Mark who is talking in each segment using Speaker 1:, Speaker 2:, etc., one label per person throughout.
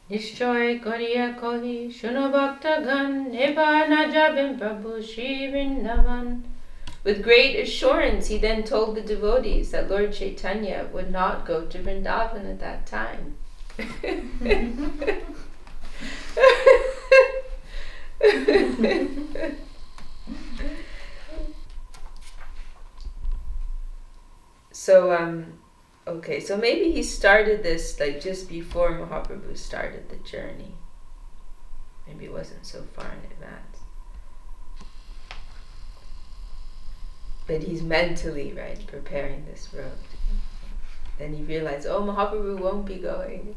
Speaker 1: Nishchoy koriya kohi shuno bhaktagan eba na jabin Prabhu Sri Vṛndāvan. With great assurance, he then told the devotees that Lord Chaitanya would not go to Vṛndāvan at that time. So, okay, so maybe he started this like just before Mahāprabhu started the journey. Maybe it wasn't so far in advance. But he's mentally, right, preparing this road. Then he realized, oh, Mahāprabhu won't be going.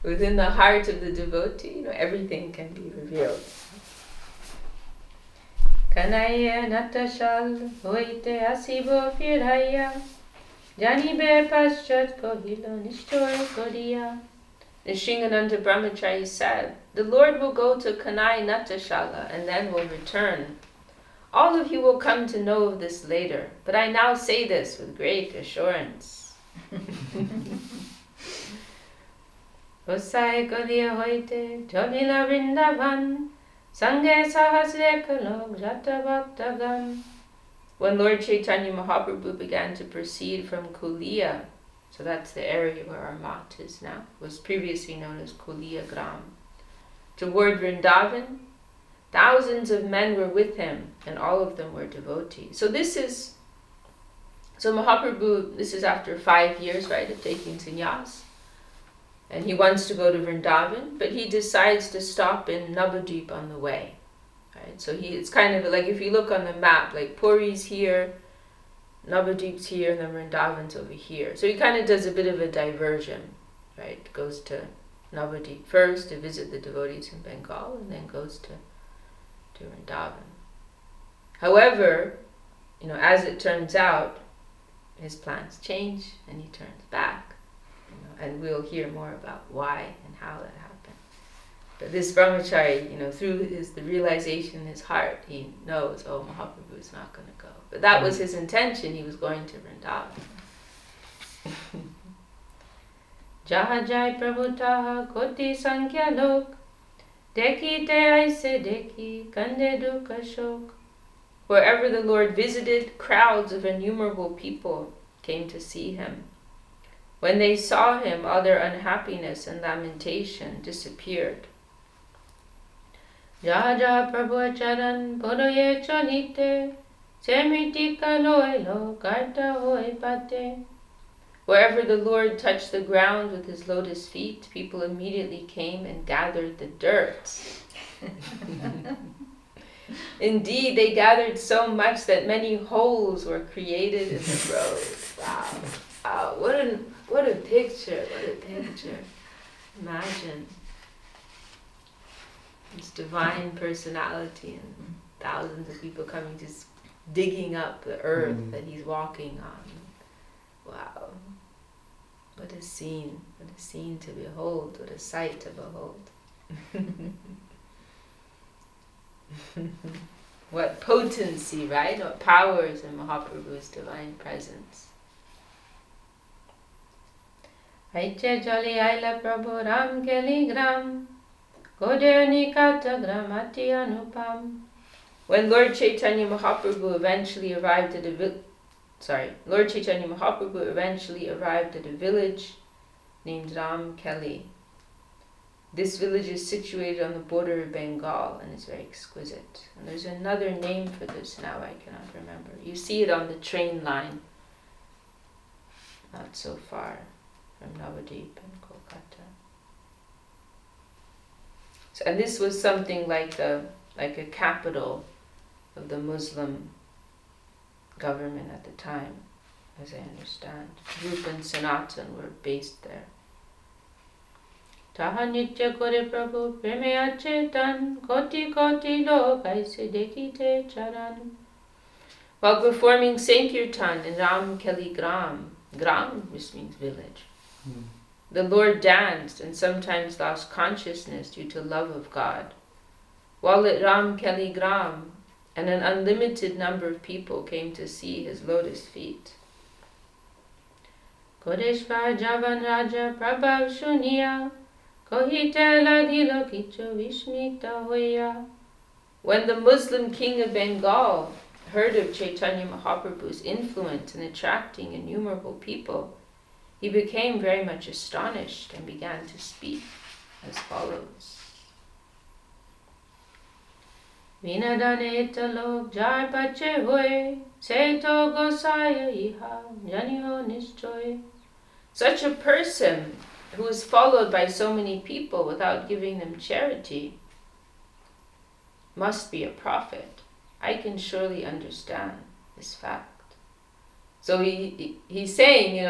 Speaker 1: Within the heart of the devotee, everything can be revealed. Kanaya natashal hoite asibo firaya janibe paschat kohilo nishtoy kodiya. Nishingananda Brahmachari said, the Lord will go to Kanai Natashala and then will return. All of you will come to know of this later, but I now say this with great assurance. Osai Kodiya hoite Jolila Vṛndāvan Sanghe Sahasre Kalok Jata Bhaktagam. When Lord Chaitanya Mahaprabhu began to proceed from Kuliya, so that's the area where our mat is now, was previously known as Kuliya Gram, toward Vṛndāvan, thousands of men were with him, and all of them were devotees. So Mahaprabhu, this is after 5 years, right, of taking sannyas, and he wants to go to Vṛndāvan, but he decides to stop in Navadvip on the way, right? So it's kind of like, if you look on the map, like Puri's here, Navadvip's here, and then Vṛndāvan's over here. So he kind of does a bit of a diversion, right? Goes to Navadvip first to visit the devotees in Bengal, and then goes to Vṛndāvan. However, as it turns out, his plans change and he turns back. And we'll hear more about why and how that happened. But this brahmachari, through the realization in his heart, he knows, oh, Mahāprabhu is not going to go. But that was his intention. He was going to Vṛndāvan. Jaha jai prabhutaha koti sankhya lok deki te aise deki kande dukha shok. Wherever the Lord visited, crowds of innumerable people came to see him. When they saw him, all their unhappiness and lamentation disappeared. Jaha jaha prabhu acharan bodoye chalite semitika loelo karta hoy pate. Wherever the Lord touched the ground with his lotus feet, people immediately came and gathered the dirt. Indeed, they gathered so much that many holes were created in the road. Wow. Wow, what a picture, what a picture. Imagine this divine personality and thousands of people coming, just digging up the earth that he's walking on. Wow. What a scene to behold, what a sight to behold. What potency, right? What powers in Mahaprabhu's divine presence. Aiche jali aila Prabhu Ram Keli Gram Kodeni Kata Gramati Anupam. When Lord Chaitanya Mahaprabhu eventually arrived at a village named Ram Keli. This village is situated on the border of Bengal and is very exquisite. And there's another name for this now, I cannot remember. You see it on the train line, not so far from Navadvip and Kolkata. So, and this was something like a capital of the Muslim government at the time, as I understand. Rupa and Sanatan were based there. Taha nitya kore Prabhu preme achetan koti koti lok aise dekite charan. While performing Sankirtan in Ram Keli Gram, which means village, the Lord danced and sometimes lost consciousness due to love of God. While at Ram Keli Gram, an unlimited number of people came to see his lotus feet. Kodeshvar Javan Raja Prabhav Shunya, Kohite Ladilo Kicho Vishmita Hoya. When the Muslim king of Bengal heard of Chaitanya Mahaprabhu's influence in attracting innumerable people, he became very much astonished and began to speak as follows. Vinadaneta log jai pache hoye, seto gosaya iha, janiho nishchoy. Such a person who is followed by so many people without giving them charity must be a prophet. I can surely understand this fact. So he's saying,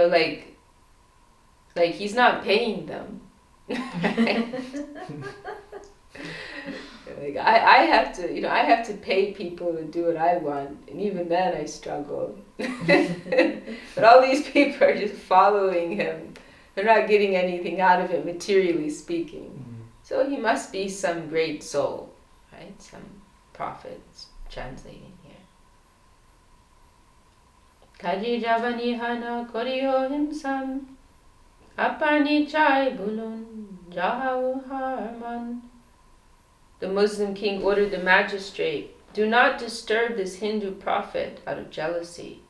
Speaker 1: like he's not paying them. Like I have to pay people to do what I want, and even then I struggle. But all these people are just following him. They're not getting anything out of it, materially speaking. Mm-hmm. So he must be some great soul, right? Some prophets translating here. Kaji javani hana koriho himsam, apani chai bulun jahau harman. The Muslim king ordered the magistrate, do not disturb this Hindu prophet out of jealousy.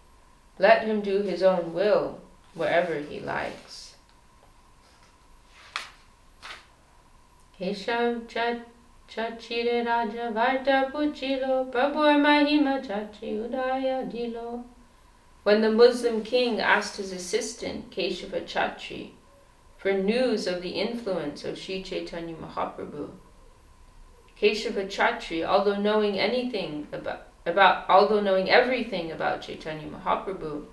Speaker 1: Let him do his own will wherever he likes. Keshav chachire raja varta puchilo, prabhur mahima chachi udaya dilo. When the Muslim king asked his assistant, Keshava Chatri, for news of the influence of Sri Chaitanya Mahaprabhu, Keshava Chatri, although knowing everything about Chaitanya Mahaprabhu,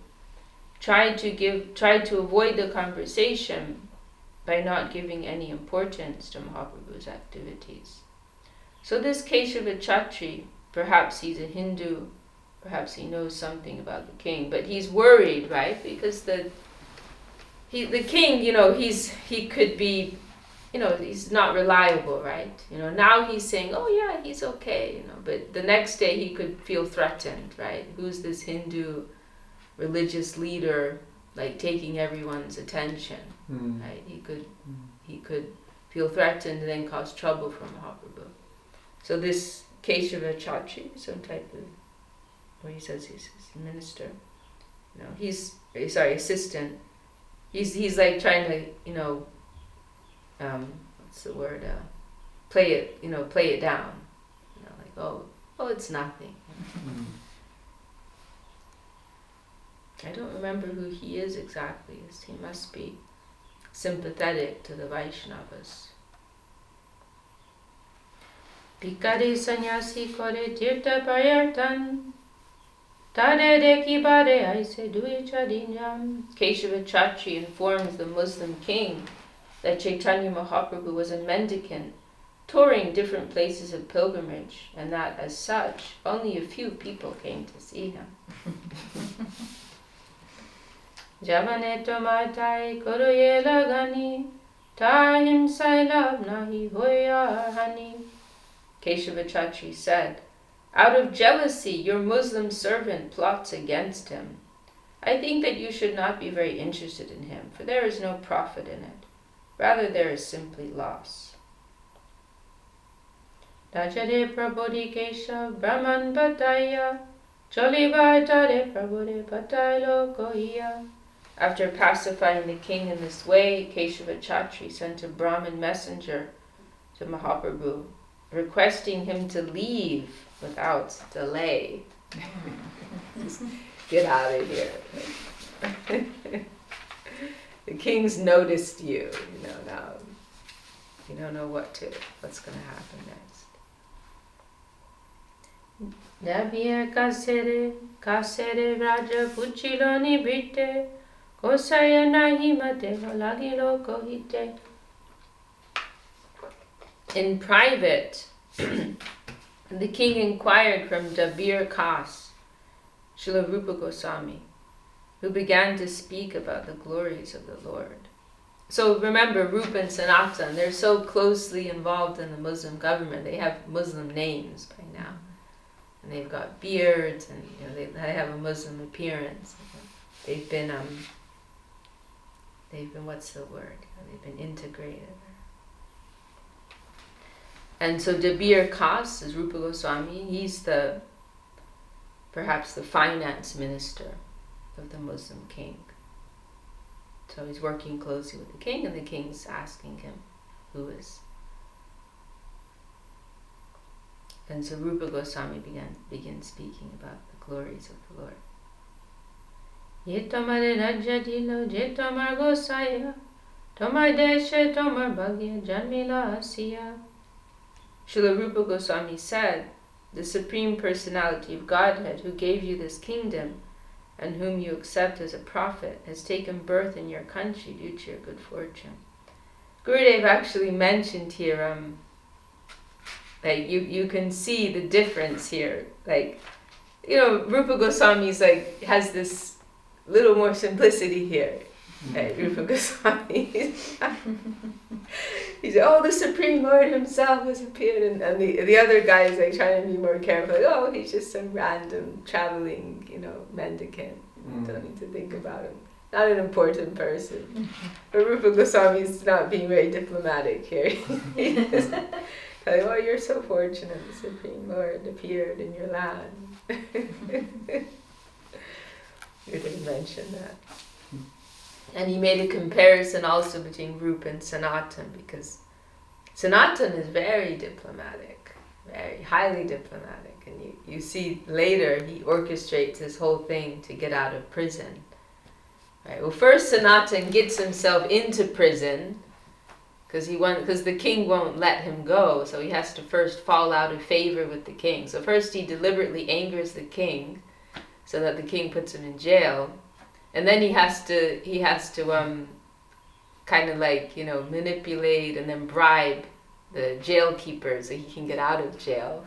Speaker 1: tried to avoid the conversation by not giving any importance to Mahaprabhu's activities. So this Keshava Chatri, perhaps he's a Hindu, perhaps he knows something about the king, but he's worried, right? Because the king, he could be, he's not reliable, right? Now he's saying, oh yeah, he's okay, but the next day he could feel threatened, right? Who's this Hindu religious leader, like taking everyone's attention, right? He could feel threatened and then cause trouble for Mahaprabhu. So this Keshava Chatri, some type of, where he says he's his minister, assistant. He's like trying to, what's the word? Play it down. Like, oh, it's nothing. I don't remember who he is exactly. He must be sympathetic to the Vaishnavas. Pikari sannyasi kore tirtha payartan, tade deki bade aise dui chadinyam. Keshava Chatri informs the Muslim king that Chaitanya Mahaprabhu was a mendicant, touring different places of pilgrimage, and that as such, only a few people came to see him. Javane tomatai koruye lagani, tahim sailab nahi hoya hani. Keshava Chatri said, out of jealousy, your Muslim servant plots against him. I think that you should not be very interested in him, for there is no profit in it. Rather, there is simply loss. Dajare prabodhi keshav brahman bataya, cholivai tare prabodhi batailo kohiya. After pacifying the king in this way, Keshava Chatri sent a Brahmin messenger to Mahaprabhu, requesting him to leave without delay. Just get out of here. The king's noticed you, now you don't know what's going to happen next. Nabir kasere raja puchiloni brite, kosaya nahi mate lagilo kohite. In private, the king inquired from Dabir Kas, Srila Rupa Goswami, who began to speak about the glories of the Lord. So remember, Rupa and Sanatan, they're so closely involved in the Muslim government. They have Muslim names by now. And they've got beards, and they have a Muslim appearance. They've been what's the word? They've been integrated. And so Dabir Kas is Rupa Goswami. He's perhaps the finance minister of the Muslim king. So he's working closely with the king, and the king's asking him who is. And so Rupa Goswami begins speaking about the glories of the Lord. Yetamare rajadilo jetamar gosaya, tomar deshe tomar bhagya janmila asiya. Srila Rupa Goswami said, the Supreme Personality of Godhead who gave you this kingdom and whom you accept as a prophet has taken birth in your country due to your good fortune. Gurudev actually mentioned here, like you can see the difference here. Like, Rupa Goswami's has this little more simplicity here. Right, Rupa Goswami. He said, the Supreme Lord himself has appeared, and the other guy is trying to be more careful. He's just some random traveling, mendicant. Don't need to think about him. Not an important person. But Rupa Goswami is not being very diplomatic here. He's you're so fortunate, the Supreme Lord appeared in your land. You didn't mention that. And he made a comparison also between Rupa and Sanatan, because Sanatan is very diplomatic, very highly diplomatic. And you see later he orchestrates this whole thing to get out of prison. Right? Well, first Sanatan gets himself into prison because the king won't let him go, so he has to first fall out of favor with the king. So first he deliberately angers the king so that the king puts him in jail. And then he has to kind of manipulate and then bribe the jail keeper so he can get out of jail,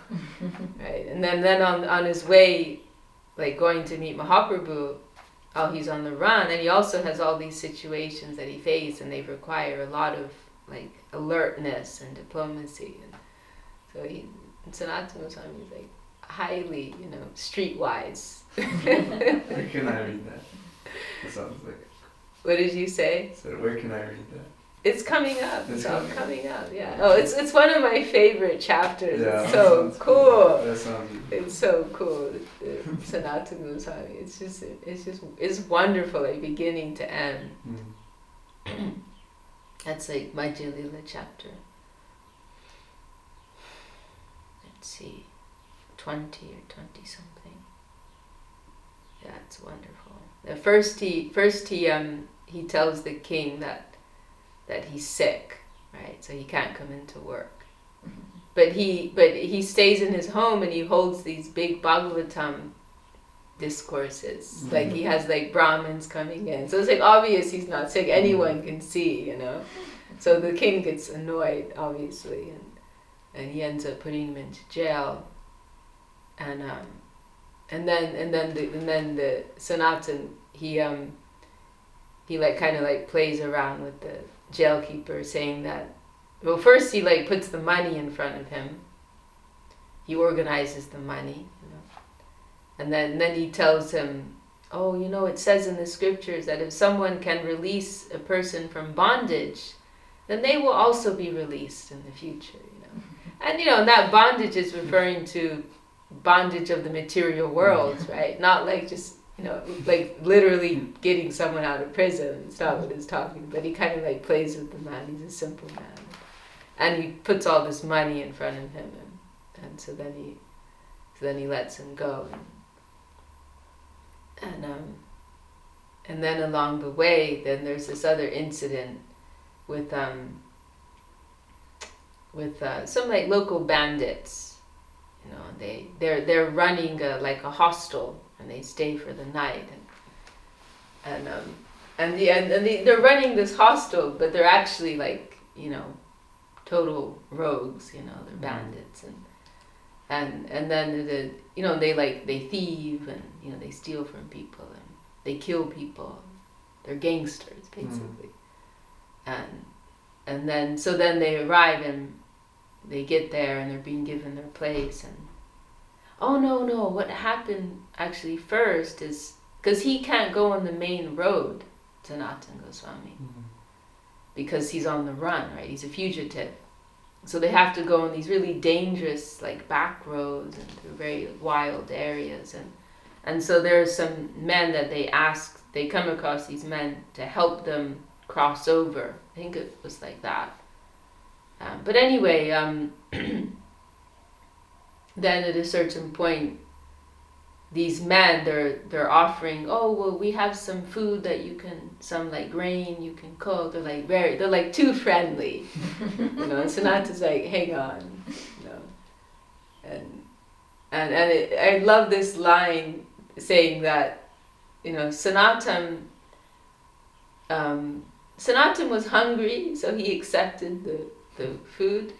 Speaker 1: right? And then on his way, going to meet Mahāprabhu, he's on the run, and he also has all these situations that he faces, and they require a lot of alertness and diplomacy, and so Sanatana Goswami is highly streetwise.
Speaker 2: Where can I read that? It sounds like.
Speaker 1: What did you say?
Speaker 2: So where can I read that?
Speaker 1: It's coming up. It's all coming up. Yeah. Oh, it's one of my favorite chapters. Yeah, it's so cool.
Speaker 2: That sounds good.
Speaker 1: It's so cool. Sanatana Goswami. It's wonderful, beginning to end. That's my Jalila chapter. Let's see, 20 or 20 something. Yeah, it's wonderful. First he tells the king that he's sick, right? So he can't come into work. But he stays in his home and he holds these big Bhagavatam discourses. He has Brahmins coming in. So it's obvious he's not sick. Anyone can see, So the king gets annoyed, obviously, and he ends up putting him into jail. And then the Sanatan, he plays around with the jailkeeper, saying that, well, first he puts the money in front of him. He organizes the money, and then he tells him, it says in the scriptures that if someone can release a person from bondage, then they will also be released in the future, And that bondage is referring to bondage of the material world, right? Not just literally getting someone out of prison. It's not what it's talking. But he kind of plays with the man. He's a simple man, and he puts all this money in front of him, and so then he lets him go, and then along the way, then there's this other incident with some local bandits. They're running a hostel, and they stay for the night, and they're running this hostel, but they're actually total rogues, they're bandits, and then they thieve, and they steal from people, and they kill people. They're gangsters basically, and then they arrive and they get there and they're being given their place, and what happened actually first is because he can't go on the main road Sanatana Goswami. Because he's on the run, right? He's a fugitive. So they have to go in these really dangerous, like, back roads and through very wild areas. And so there are some men that they come across these men to help them cross over. I think it was like that. But anyway, then at a certain point, these men, they're offering, oh, well, we have some food that you can, some like grain you can cook. They're like too friendly, you know. And Sanatana's like, hang on, you know. I love this line saying that, you know, Sanatana was hungry, so he accepted the food.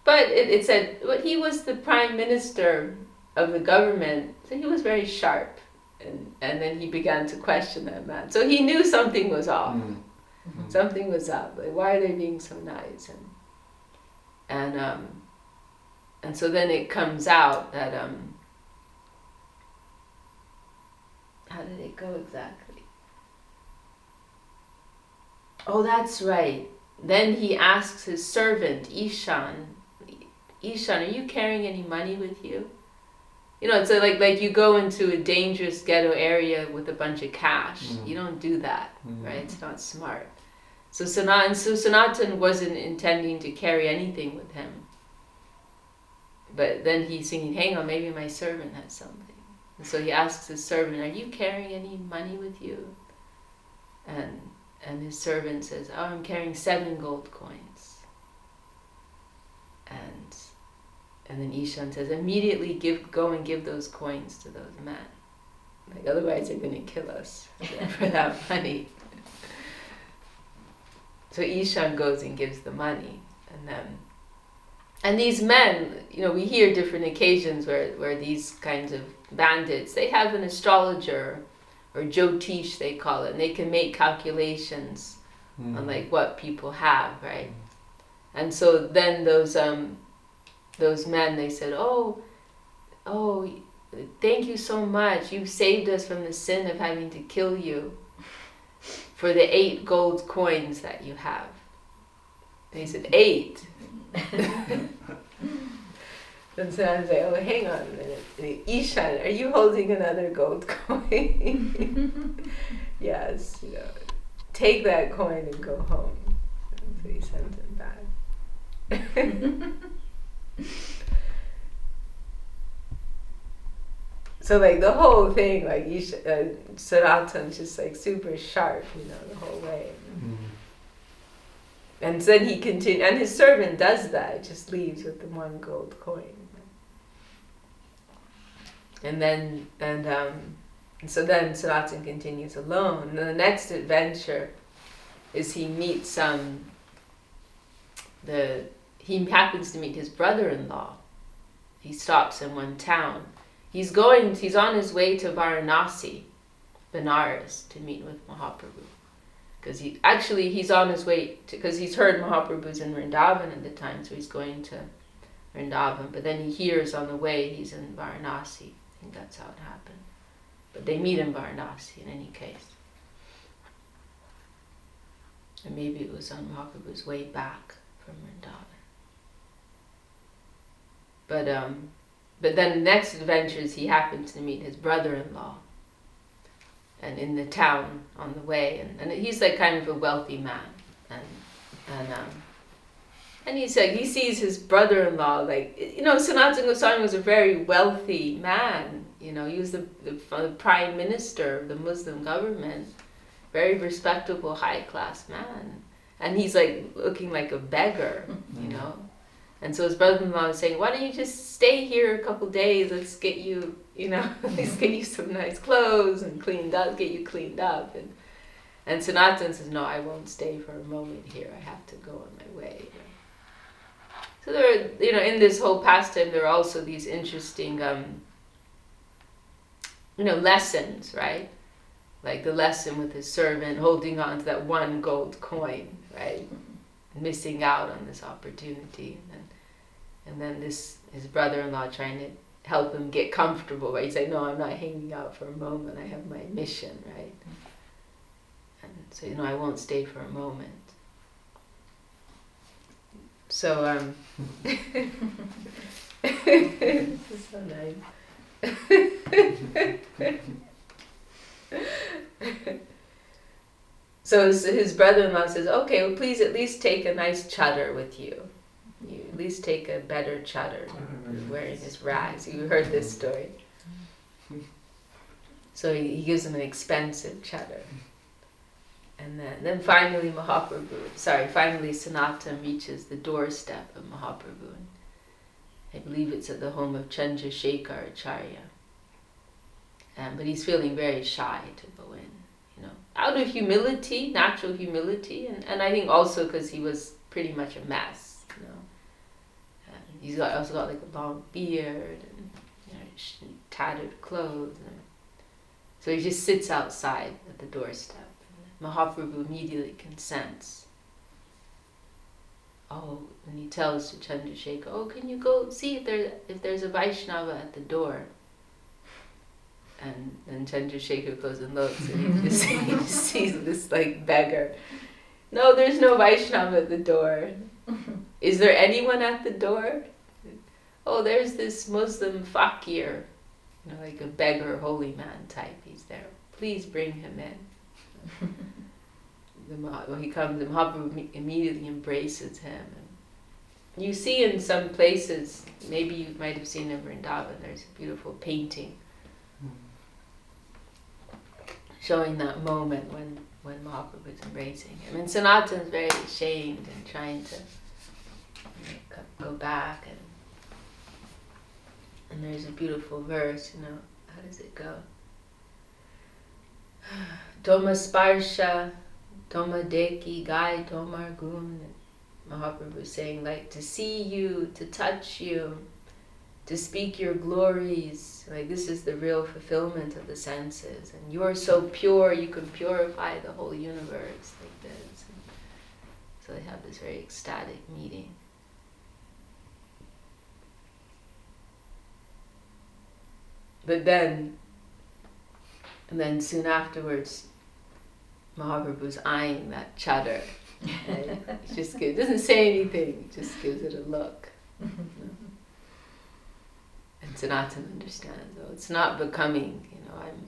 Speaker 1: But it said, but he was the prime minister of the government, so he was very sharp, and then he began to question that man. So he knew something was off. Something was up. Like, why are they being so nice? And so then it comes out that how did it go exactly? Oh, that's right. Then he asks his servant Ishan, are you carrying any money with you? You know, it's like you go into a dangerous ghetto area with a bunch of cash. You don't do that, right? It's not smart. So Sanatana wasn't intending to carry anything with him. But then he's thinking, hang on, maybe my servant has something. And so he asks his servant, are you carrying any money with you? And his servant says, oh, I'm carrying 7 gold coins. And then Ishan says, immediately go and give those coins to those men. Like, otherwise they're going to kill us for that money. So Ishan goes and gives the money. And these men, you know, we hear different occasions where these kinds of bandits, they have an astrologer, or Jyotish they call it, and they can make calculations on like what people have, right? And so then those men, they said, oh, thank you so much. You saved us from the sin of having to kill you for the 8 gold coins that you have. And he said, 8? And so I was like, oh, hang on a minute. Ishan, are you holding another gold coin? Yes, you know, take that coin and go home. And so he sent him back. So like the whole thing, like Sanatana's just like super sharp, you know, the whole way. And then he continues, and his servant does that, just leaves with the 1 gold coin. And then, so then Sanatana continues alone. And the next adventure is he meets he happens to meet his brother-in-law. He stops in one town. He's on his way to Varanasi, Benares, to meet with Mahāprabhu. Because he's on his way because he's heard Mahāprabhu's in Vṛndāvan at the time, so he's going to Vṛndāvan. But then he hears on the way he's in Varanasi. I think that's how it happened. But they meet in Varanasi in any case. And maybe it was on Mahāprabhu's way back from Vṛndāvan. But then the next adventure is he happens to meet his brother-in-law, and in the town on the way, and he's like kind of a wealthy man, and he's like, he sees his brother-in-law, like, you know, Sanatana Goswami was a very wealthy man, you know, he was the prime minister of the Muslim government, very respectable, high-class man, and he's like looking like a beggar, you know. And so his brother-in-law was saying, why don't you just stay here a couple days, let's get you, you know, let's get you some nice clothes and get you cleaned up. And Sanatana says, no, I won't stay for a moment here, I have to go on my way. So there are, you know, in this whole pastime, there are also these interesting, you know, lessons, right? Like the lesson with his servant holding on to that 1 gold coin, right? Missing out on this opportunity, and then his brother-in-law trying to help him get comfortable, right? He's like, no, I'm not hanging out for a moment, I have my mission, right? so I won't stay for a moment. So this is so nice. So his brother-in-law says, okay, well, please at least take a nice chadar with you. You at least take a better chadar. Wearing his rags. You heard this story. So he gives him an expensive chadar. And then finally finally Sanatana reaches the doorstep of Mahāprabhu. I believe it's at the home of Chandrasekhar-acharya. But he's feeling very shy to go in, out of humility, natural humility, and I think also because he was pretty much a mess, And he's also got like a long beard and tattered clothes. So he just sits outside at the doorstep. Mahāprabhu immediately consents. And he tells to Chandrasekhar, can you go see if there's a Vaishnava at the door? And then Chandrasekhar goes and looks, and he just sees this like beggar. No, there's no Vaishnava at the door. Is there anyone at the door? Oh, there's this Muslim fakir, like a beggar, holy man type. He's there. Please bring him in. When he comes, the Mahāprabhu immediately embraces him. And you see in some places, maybe you might have seen in Vṛndāvan, there's a beautiful painting showing that moment when Mahāprabhu is embracing him. And Sanatana is very ashamed and trying to go back. And there's a beautiful verse, how does it go? Toma sparsha, toma deki, gai tomar gun. Mahāprabhu is saying, like, to see you, to touch you, to speak your glories. Like, this is the real fulfillment of the senses. And you're so pure, you can purify the whole universe like this. And so they have this very ecstatic meeting. But then soon afterwards, Mahāprabhu's eyeing that chadar. It doesn't say anything, it just gives it a look. And Sanatana understands, it's not becoming,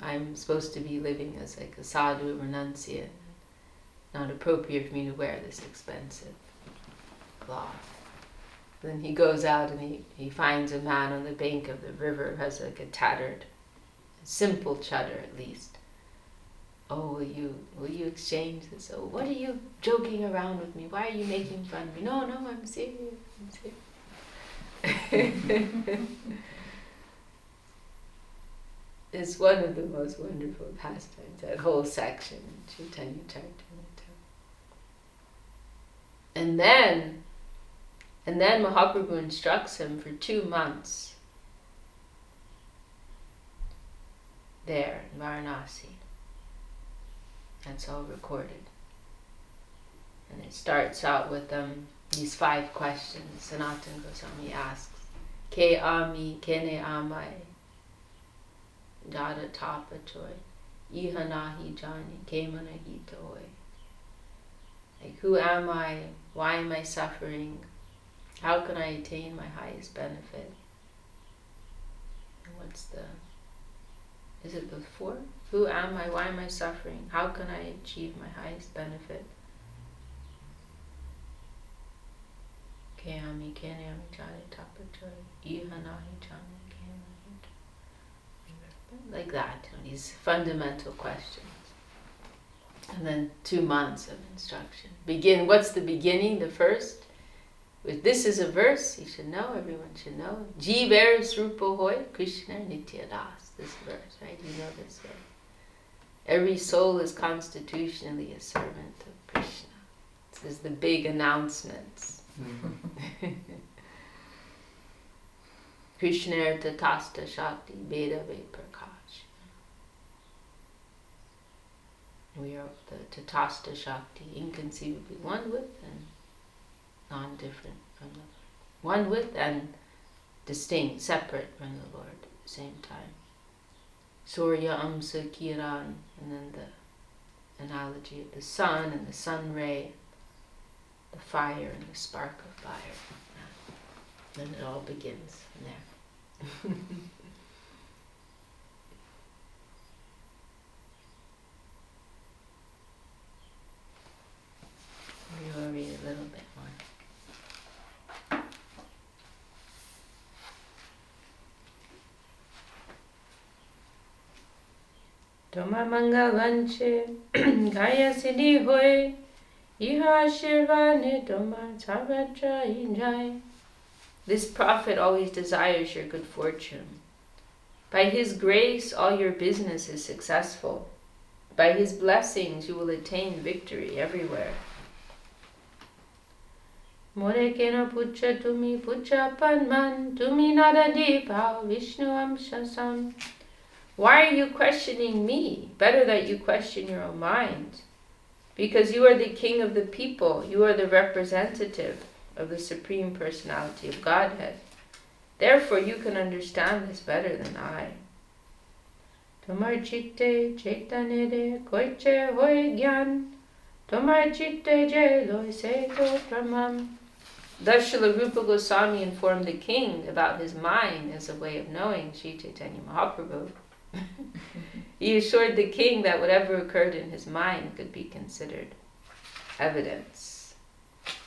Speaker 1: I'm supposed to be living as like a sadhu, renunciate. Not appropriate for me to wear this expensive cloth. Then he goes out and he finds a man on the bank of the river who has like a tattered, simple chadar at least. Oh, will you exchange this? Oh, what are you joking around with me? Why are you making fun of me? No, I'm serious. It's one of the most wonderful pastimes, that whole section in Chaitanya-charitamrita. And then Mahāprabhu instructs him for 2 months there in Varanasi. That's all recorded. And it starts out with these 5 questions. Sanatana Goswami asks, Ke ami, kene amai, jada tapa choy, iha nahi jani, ke manahi toy. Like, who am I? Why am I suffering? How can I attain my highest benefit? And is it the 4? Who am I? Why am I suffering? How can I achieve my highest benefit? Keami kenyami jari tapachoy, iha nahi jani kenyami. Like that, these fundamental questions. And then 2 months of instruction. What's the beginning, the first? This is a verse you should know, everyone should know. Jiver srupo hoy, Krishna nitya das. This verse, right? You know this verse. Every soul is constitutionally a servant of Krishna. This is the big announcements. Krishna tatasta shakti veda prakash. We are the tatasta shakti, inconceivably one with and non-different from the Lord. One with and distinct, separate from the Lord at the same time. Surya Amsa Kiran, analogy of the sun and the sun ray, the fire and the spark of fire. Then it all begins from there. We will read a little bit more. Toma mangavanche gaya siddhi hoy iha shirvane toma savatra injai. This prophet always desires your good fortune. By his grace, all your business is successful. By his blessings, you will attain victory everywhere. More keno pucha tumi pucha panman tumi nada dipa Vishnu amshasam. Why are you questioning me? Better that you question your own mind. Because you are the king of the people. You are the representative of the Supreme Personality of Godhead. Therefore, you can understand this better than I. Tomar chitte chaitanere koiche hoy gyan. Tomar chitte je loy seto pramam. Thus Srila Rupa Goswami informed the king about his mind as a way of knowing Sri Chaitanya Mahaprabhu. He assured the king that whatever occurred in his mind could be considered evidence.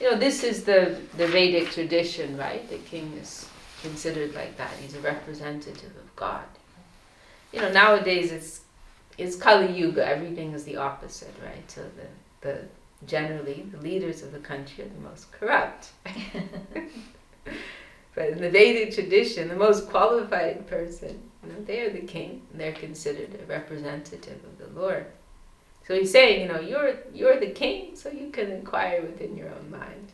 Speaker 1: You know, this is the Vedic tradition, right? The king is considered like that. He's a representative of God. You know, nowadays it's Kali Yuga. Everything is the opposite, right? So generally the leaders of the country are the most corrupt. But in the Vedic tradition, the most qualified person, you know, they are the king. And they're considered a representative of the Lord. So he's saying, you know, you're the king, so you can inquire within your own mind.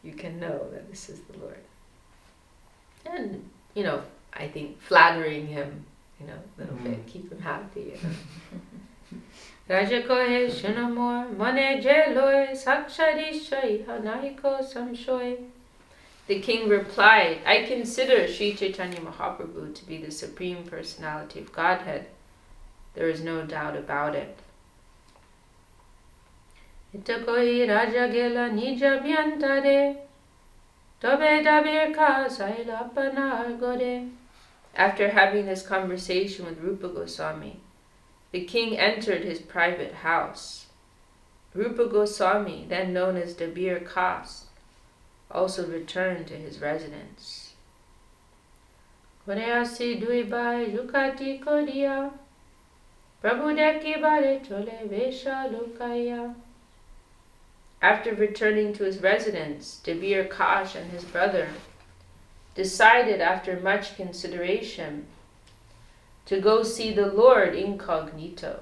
Speaker 1: You can know that this is the Lord. And, you know, I think flattering him, you know, a little bit, keep him happy, you know. Rajakohe shunamor mane jeloy sakshadishai hanaiko samshoy. The king replied, I consider Sri Chaitanya Mahaprabhu to be the Supreme Personality of Godhead. There is no doubt about it. Itakoi raja gela nija vyantare tobe dabir ka sailapana gore. After having this conversation with Rupa Goswami, the king entered his private house. Rupa Goswami, then known as Dabir Kas, also returned to his residence. Koreasi duibai yukati kodia, Prabhu deki bare chole vesha lukaya. After returning to his residence, Dabir Kash and his brother decided after much consideration to go see the Lord incognito.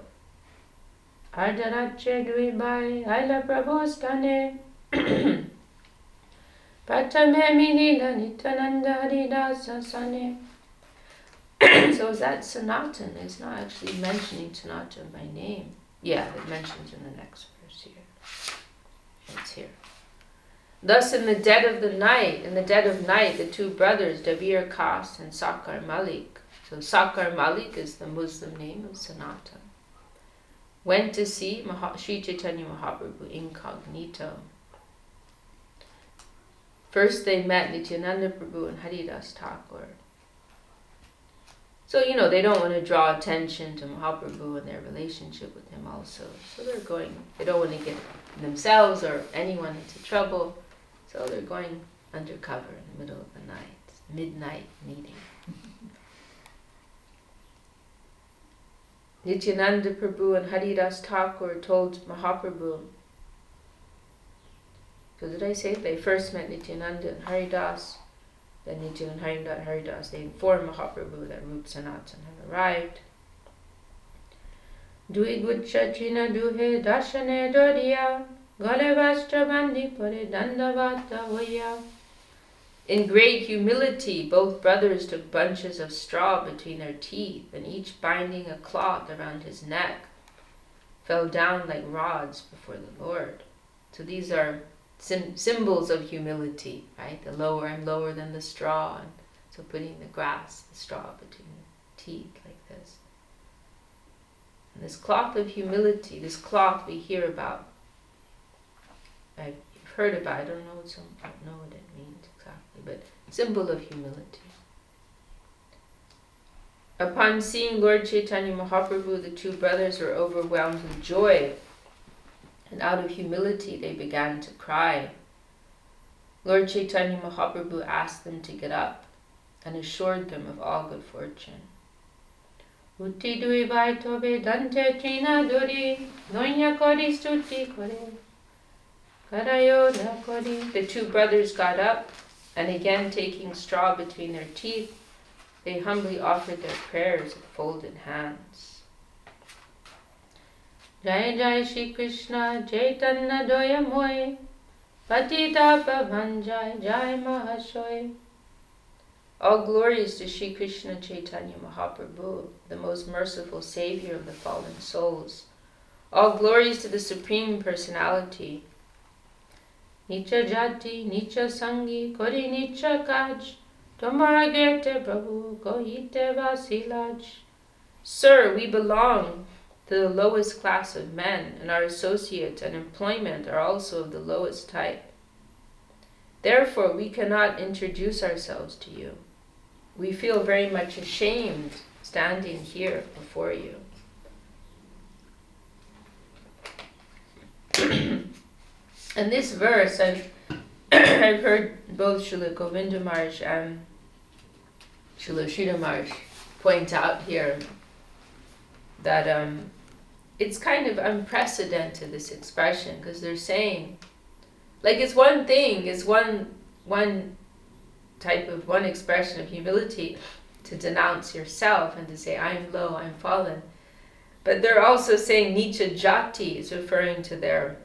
Speaker 1: Ardarache duibai aila Prabhu stane Patame minila nitananda haridasa sane. So is that Sanatan? It's not actually mentioning Sanatan by name. Yeah, it mentions in the next verse here. It's here. Thus in the dead of night, the two brothers, Dabir Kas and Sakar Malik, so Sakar Malik is the Muslim name of Sanatan, went to see Sri Chaitanya Mahaprabhu incognito. First they met Nityananda Prabhu and Haridas Thakur. So, you know, they don't want to draw attention to Mahaprabhu and their relationship with him also. So they don't want to get themselves or anyone into trouble. So they're going undercover in the middle of the night, midnight meeting. Nityananda Prabhu and Haridas Thakur told Mahaprabhu. So did I say they first met Nityananda and Haridas, then Nityananda and Haridas, they informed Mahaprabhu that Rup Sanatan had arrived. Dui guccha china duhe dashane dodiya, gale vastra bandi pare dandavata hoya. In great humility, both brothers took bunches of straw between their teeth, and each binding a cloth around his neck, fell down like rods before the Lord. So these are symbols of humility, right? I'm lower than the straw, and so putting the straw between the teeth like this. And this cloth of humility, this cloth we hear about, I've heard about, I don't know what it means exactly, but symbol of humility. Upon seeing Lord Chaitanya Mahaprabhu, the two brothers were overwhelmed with joy, and out of humility they began to cry. Lord Chaitanya Mahaprabhu asked them to get up and assured them of all good fortune. Utti dui vai tobe dante trina duri, nonya kori stuti kore, karayo na kori. The two brothers got up, and again taking straw between their teeth, they humbly offered their prayers with folded hands. Jai Jai Shri Krishna Chaitanya Doyamoy, Patita Pavan Jai Jai Mahashoy. All glories to Sri Krishna Chaitanya Mahaprabhu, the most merciful Savior of the fallen souls. All glories to the Supreme Personality. Nicha Jati, Nicha Sangi, Kori Nicha Kaj, Tomara Gerte Prabhu, Kohite Vasilaj. Sir, we belong to the lowest class of men, and our associates and employment are also of the lowest type. Therefore, we cannot introduce ourselves to you. We feel very much ashamed standing here before you. And this verse, I've heard both Srila Govinda Maharaj and Srila Sridhar Maharaj point out here that it's kind of unprecedented, this expression, because they're saying, like, it's one thing, it's one expression of humility to denounce yourself and to say, I'm low, I'm fallen. But they're also saying Nicha Jati is referring to their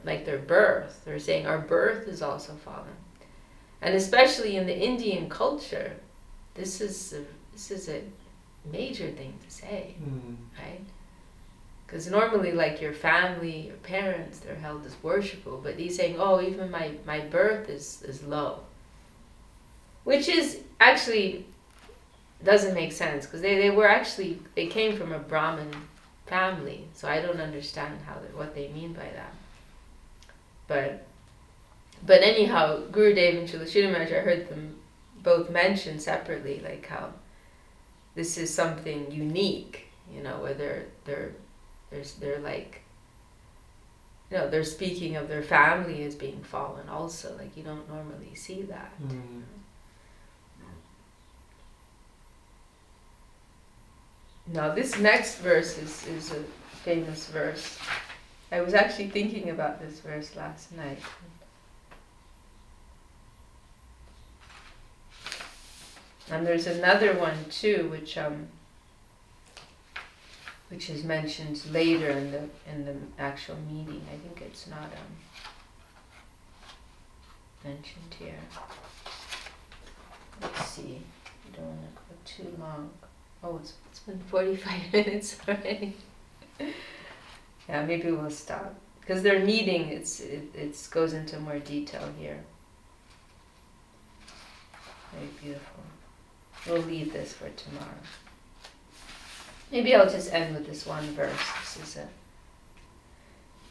Speaker 1: birth. They're saying our birth is also fallen. And especially in the Indian culture, this is a major thing to say, right? Because normally, like, your family, your parents, they're held as worshipful, but he's saying, oh, even my birth is low. Which is actually doesn't make sense, because they came from a Brahmin family, so I don't understand what they mean by that. But anyhow, Gurudev and Srila Sridhar Maharaj, I heard them both mention separately, like, how this is something unique, where they're like, they're speaking of their family as being fallen also, like, you don't normally see that. Now this next verse is a famous verse. I was actually thinking about this verse last night. And there's another one too, which is mentioned later in the actual meeting. I think it's not mentioned here. Let's see. I don't want to go too long. Oh, it's been 45 minutes already. Yeah, maybe we'll stop. Because their meeting, it goes into more detail here. Very beautiful. We'll leave this for tomorrow. Maybe I'll just end with this one verse. This is a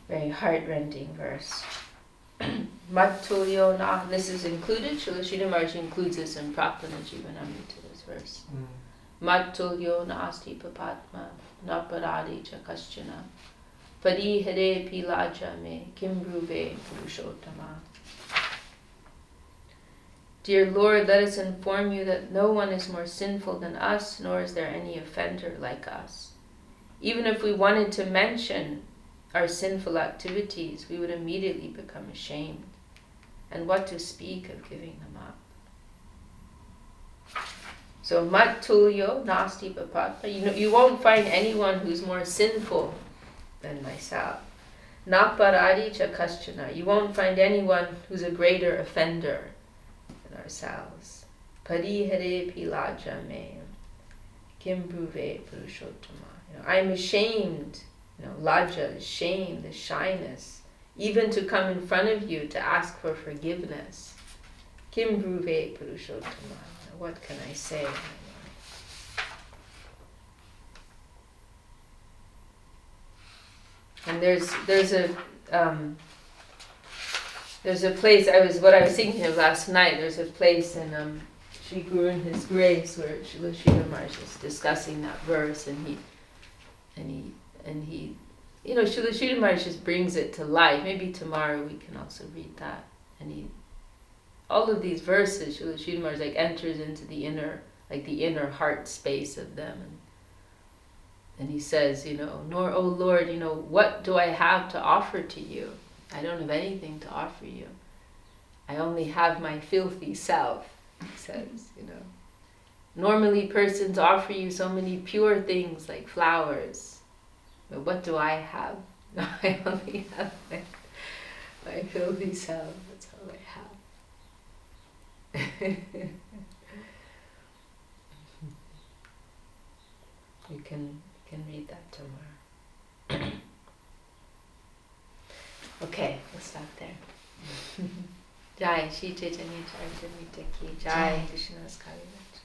Speaker 1: very heart-rending verse. Mattulyo na. This is included. Srila Sridhar Maharaj includes this in Prapana Jivanamrita, this verse. Mattulyo nasti papatma naparadi cha kaschana parihare pilaja me kimbruve purushottama. Dear Lord, let us inform you that no one is more sinful than us, nor is there any offender like us. Even if we wanted to mention our sinful activities, we would immediately become ashamed. And what to speak of giving them up? So, mattulyo nasti papatma. You won't find anyone who's more sinful than myself. Naparadi cha kaschana. You won't find anyone who's a greater offender than ourselves. Parihare pilaja me kimbruve purushottama. I'm ashamed. Laja is shame, the shyness, even to come in front of you to ask for forgiveness. Kimbruve purushottama. What can I say? And there's a place, I was thinking of last night, there's a place in Sri Guru and His Grace where Srila Sridhar Maharaj is discussing that verse, and he Srila Sridhar Maharaj just brings it to life. Maybe tomorrow we can also read that. And all of these verses, Srila Sridhar Maharaj enters into the inner heart space of them, and he says, nor, oh Lord, what do I have to offer to you? I don't have anything to offer you. I only have my filthy self, he says, Normally persons offer you so many pure things like flowers, but what do I have? I only have my filthy self. That's all I have. You can read that tomorrow. Okay, we'll stop there. Jai Sri Chaitanya-charitamrita ki Jai. Krishna's Kaviraj.